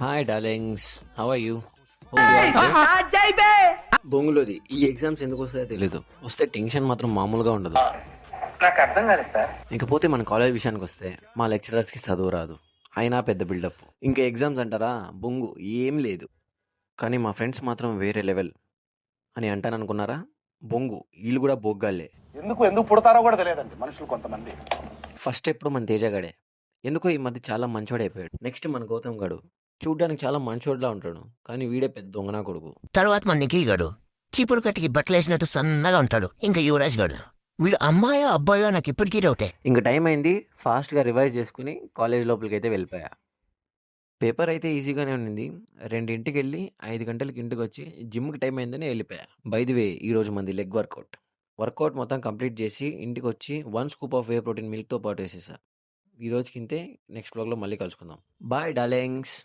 Hi darlings, how are you? Hope you are good. బొంగులోది ఈ exams ఎందుకు వస్తాయో తెలీదు. వస్తే టెన్షన్ మాత్రం మామూలుగా ఉండదు. నాకు అర్థం కాలేదు సార్. ఇకపోతే మన కాలేజ్ విషయానికి వస్తే మా లెక్చరర్స్కి చదువు రాదు, అయినా పెద్ద బిల్డప్. ఇంకా ఎగ్జామ్స్ అంటారా, బొంగు ఏం లేదు. కానీ మా ఫ్రెండ్స్ మాత్రం వేరే లెవెల్ అని అంటాననుకున్నారా? బొంగు వీళ్ళు కూడా బొగ్గాలే. ఎందుకు ఎందుకు పుడతారో కూడా తెలియదండి మనుషులు కొంతమంది. ఫస్ట్ ఎప్పుడు మన తేజగాడే, ఎందుకో ఈ మధ్య చాలా మంచోడు అయిపోయాడు. నెక్స్ట్ మన గౌతమ్ గాడు చూడ్డానికి చాలా మంచోడ్లా ఉంటాడు, కానీ వీడే పెద్ద దొంగనా కొడుకు. తర్వాత మన నిఖిల్ గడు చీపురు కట్టికి బట్టలేసినట్టు సన్నగా ఉంటాడు. ఇంకా యువరాజ్ గడు వీడు అమ్మాయో అబ్బాయో నాకు ఇప్పటికీ డౌటే. ఇంకా టైం అయింది, ఫాస్ట్గా రివైజ్ చేసుకుని కాలేజ్ లోపలికి అయితే వెళ్ళిపోయా. పేపర్ అయితే ఈజీగానే ఉండింది. 2ంటికి వెళ్ళి 5 గంటలకి ఇంటికి వచ్చి జిమ్కి టైం అయిందని వెళ్ళిపోయా. బై ది వే ఈరోజు మంది లెగ్ వర్కౌట్ మొత్తం కంప్లీట్ చేసి ఇంటికి వచ్చి 1 స్కూప్ ఆఫ్ వే ప్రోటీన్ మిల్క్తో పాటు వేసేసా. ఈ రోజుకి ఇంతే. నెక్స్ట్ బ్లాగ్లో మళ్ళీ కలుసుకుందాం. Bye darlings.